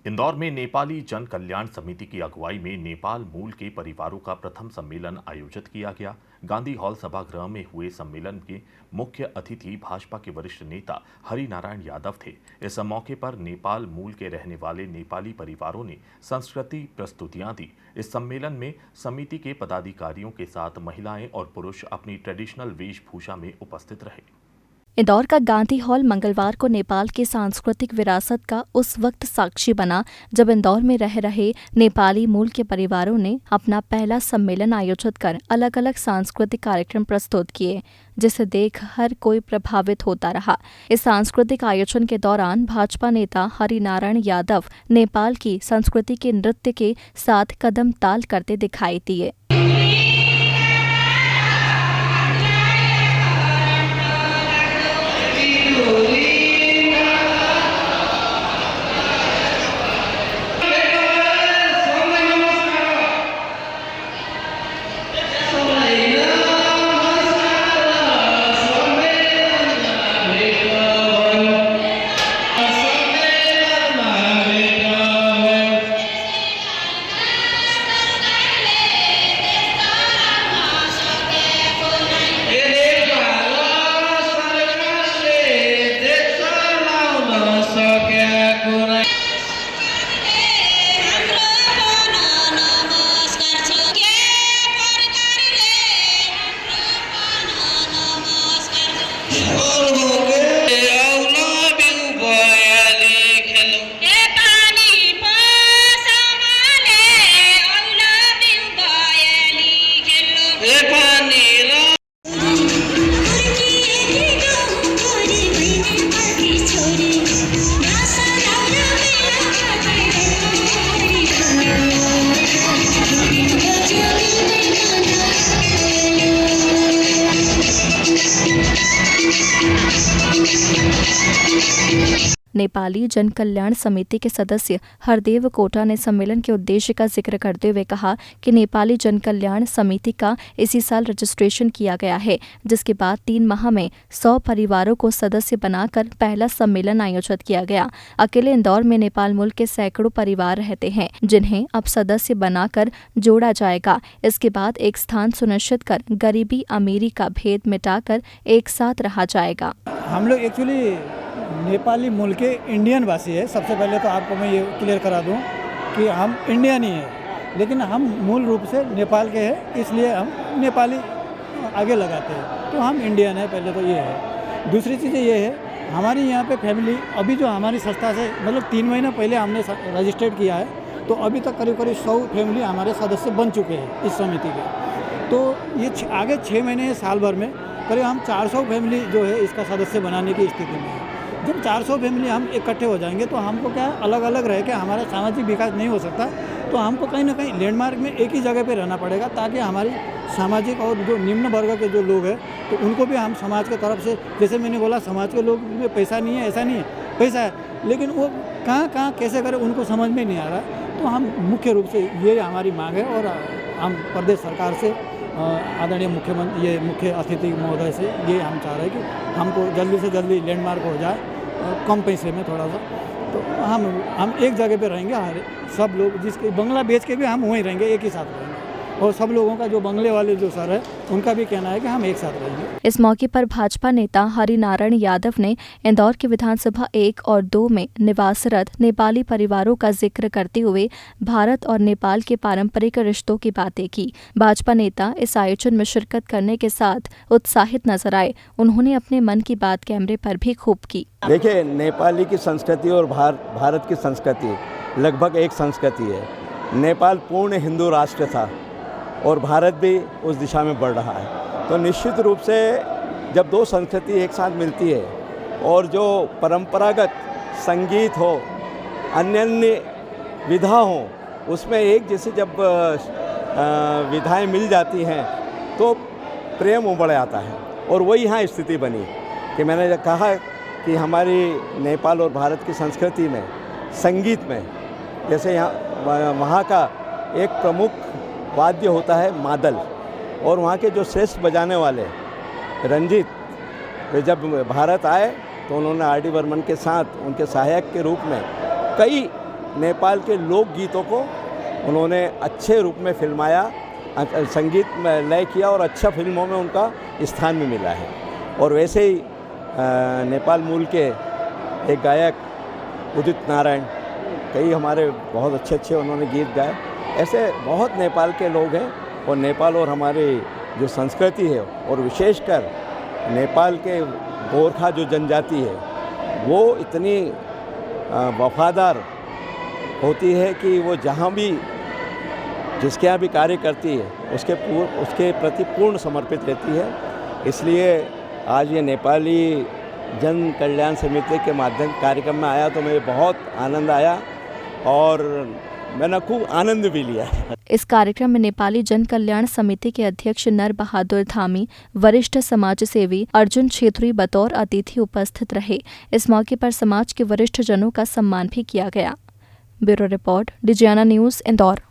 इंदौर में नेपाली जन कल्याण समिति की अगुवाई में नेपाल मूल के परिवारों का प्रथम सम्मेलन आयोजित किया गया। गांधी हॉल सभागृह में हुए सम्मेलन के मुख्य अतिथि भाजपा के वरिष्ठ नेता हरिनारायण यादव थे। इस मौके पर नेपाल मूल के रहने वाले नेपाली परिवारों ने संस्कृति प्रस्तुतियां दी। इस सम्मेलन में समिति के पदाधिकारियों के साथ महिलाएं और पुरुष अपनी ट्रेडिशनल वेशभूषा में उपस्थित रहे। इंदौर का गांधी हॉल मंगलवार को नेपाल की सांस्कृतिक विरासत का उस वक्त साक्षी बना जब इंदौर में रह रहे नेपाली मूल के परिवारों ने अपना पहला सम्मेलन आयोजित कर अलग अलग सांस्कृतिक कार्यक्रम प्रस्तुत किए, जिसे देख हर कोई प्रभावित होता रहा। इस सांस्कृतिक आयोजन के दौरान भाजपा नेता हरिनारायण यादव नेपाल की संस्कृति के नृत्य के साथ कदम ताल करते दिखाई दिए। नेपाली जन कल्याण समिति के सदस्य हरदेव कोटा ने सम्मेलन के उद्देश्य का जिक्र करते हुए कहा कि नेपाली जन कल्याण समिति का इसी साल रजिस्ट्रेशन किया गया है, जिसके बाद 3 माह में 100 परिवारों को सदस्य बनाकर पहला सम्मेलन आयोजित किया गया। अकेले इंदौर में नेपाल मूल के सैकड़ों परिवार रहते हैं, जिन्हें अब सदस्य बनाकर जोड़ा जाएगा। इसके बाद एक स्थान सुनिश्चित कर गरीबी अमीरी का भेद मिटाकर एक साथ रहा जाएगा। हम लोग एक्चुअली नेपाली मूल के इंडियन वासी है। सबसे पहले तो आपको मैं ये क्लियर करा दूं कि हम इंडियन ही हैं, लेकिन हम मूल रूप से नेपाल के हैं, इसलिए हम नेपाली आगे लगाते हैं, तो हम इंडियन है। पहले तो ये है। दूसरी चीज़ ये है, हमारी यहाँ पे फैमिली अभी जो हमारी संस्था से मतलब 3 महीने पहले हमने रजिस्टर्ड किया है, तो अभी तक करीब 100 फैमिली हमारे सदस्य बन चुके हैं इस समिति के। तो ये आगे 6 महीने साल भर में करीब हम 400 फैमिली जो है इसका सदस्य बनाने की स्थिति में है। जब 400 फैमिली हम इकट्ठे हो जाएंगे तो हमको क्या अलग अलग रह के हमारा सामाजिक विकास नहीं हो सकता, तो हमको कहीं ना कहीं लैंडमार्क में एक ही जगह पे रहना पड़ेगा, ताकि हमारी सामाजिक और जो निम्न वर्ग के जो लोग हैं तो उनको भी हम समाज की तरफ से, जैसे मैंने बोला समाज के लोग में पैसा नहीं है, ऐसा नहीं है, पैसा है, लेकिन वो कहाँ कैसे करें उनको समझ में नहीं आ रहा। तो हम मुख्य रूप से ये हमारी मांग है और हम प्रदेश सरकार से आदरणीय मुख्यमंत्री ये मुख्य अतिथि महोदय से ये हम चाह रहे हैं कि हमको जल्दी से जल्दी लैंडमार्क हो जाए, कम पैसे में थोड़ा सा, तो हम एक जगह पे रहेंगे। सब लोग जिसके बंगला बेच के भी हम वहीं रहेंगे, एक ही साथ रहेंगे, और सब लोगों का जो बंगले वाले जो सर है उनका भी कहना है कि हम एक साथ रहेंगे। इस मौके पर भाजपा नेता हरिनारायण यादव ने इंदौर के विधानसभा 1 और 2 में निवासरत नेपाली परिवारों का जिक्र करते हुए भारत और नेपाल के पारंपरिक रिश्तों की बातें की। भाजपा नेता इस आयोजन में शिरकत करने के साथ उत्साहित नजर आए। उन्होंने अपने मन की बात कैमरे पर भी खूब की। देखिए, नेपाली की संस्कृति और भारत की संस्कृति लगभग एक संस्कृति है। नेपाल पूर्ण हिंदू राष्ट्र था और भारत भी उस दिशा में बढ़ रहा है, तो निश्चित रूप से जब 2 संस्कृति एक साथ मिलती है और जो परंपरागत संगीत हो, अन्य विधा हो, उसमें एक जैसे जब विधाएं मिल जाती हैं तो प्रेम उमड़ आता है। और वही यहाँ स्थिति बनी कि मैंने कहा कि हमारी नेपाल और भारत की संस्कृति में संगीत में जैसे यहाँ वहाँ का एक प्रमुख वाद्य होता है मादल, और वहाँ के जो श्रेष्ठ बजाने वाले रंजीत, वे जब भारत आए तो उन्होंने आर डी बर्मन के साथ उनके सहायक के रूप में कई नेपाल के लोकगीतों को उन्होंने अच्छे रूप में फिल्माया, संगीत में लय किया और अच्छा फिल्मों में उनका स्थान भी मिला है। और वैसे ही नेपाल मूल के एक गायक उदित नारायण, कई हमारे बहुत अच्छे उन्होंने गीत गाए। ऐसे बहुत नेपाल के लोग हैं और नेपाल और हमारी जो संस्कृति है और विशेषकर नेपाल के गोरखा जो जनजाति है वो इतनी वफादार होती है कि वो जहाँ भी जिसके यहाँ भी कार्य करती है उसके प्रति पूर्ण समर्पित रहती है। इसलिए आज ये नेपाली जन कल्याण समिति के माध्यम कार्यक्रम में आया तो मुझे बहुत आनंद आया और मैंने खूब आनंद भी लिया। इस कार्यक्रम में नेपाली जन कल्याण समिति के अध्यक्ष नर बहादुर धामी, वरिष्ठ समाज सेवी अर्जुन छेत्री बतौर अतिथि उपस्थित रहे। इस मौके पर समाज के वरिष्ठ जनों का सम्मान भी किया गया। Bureau report, Digiana news, Indore.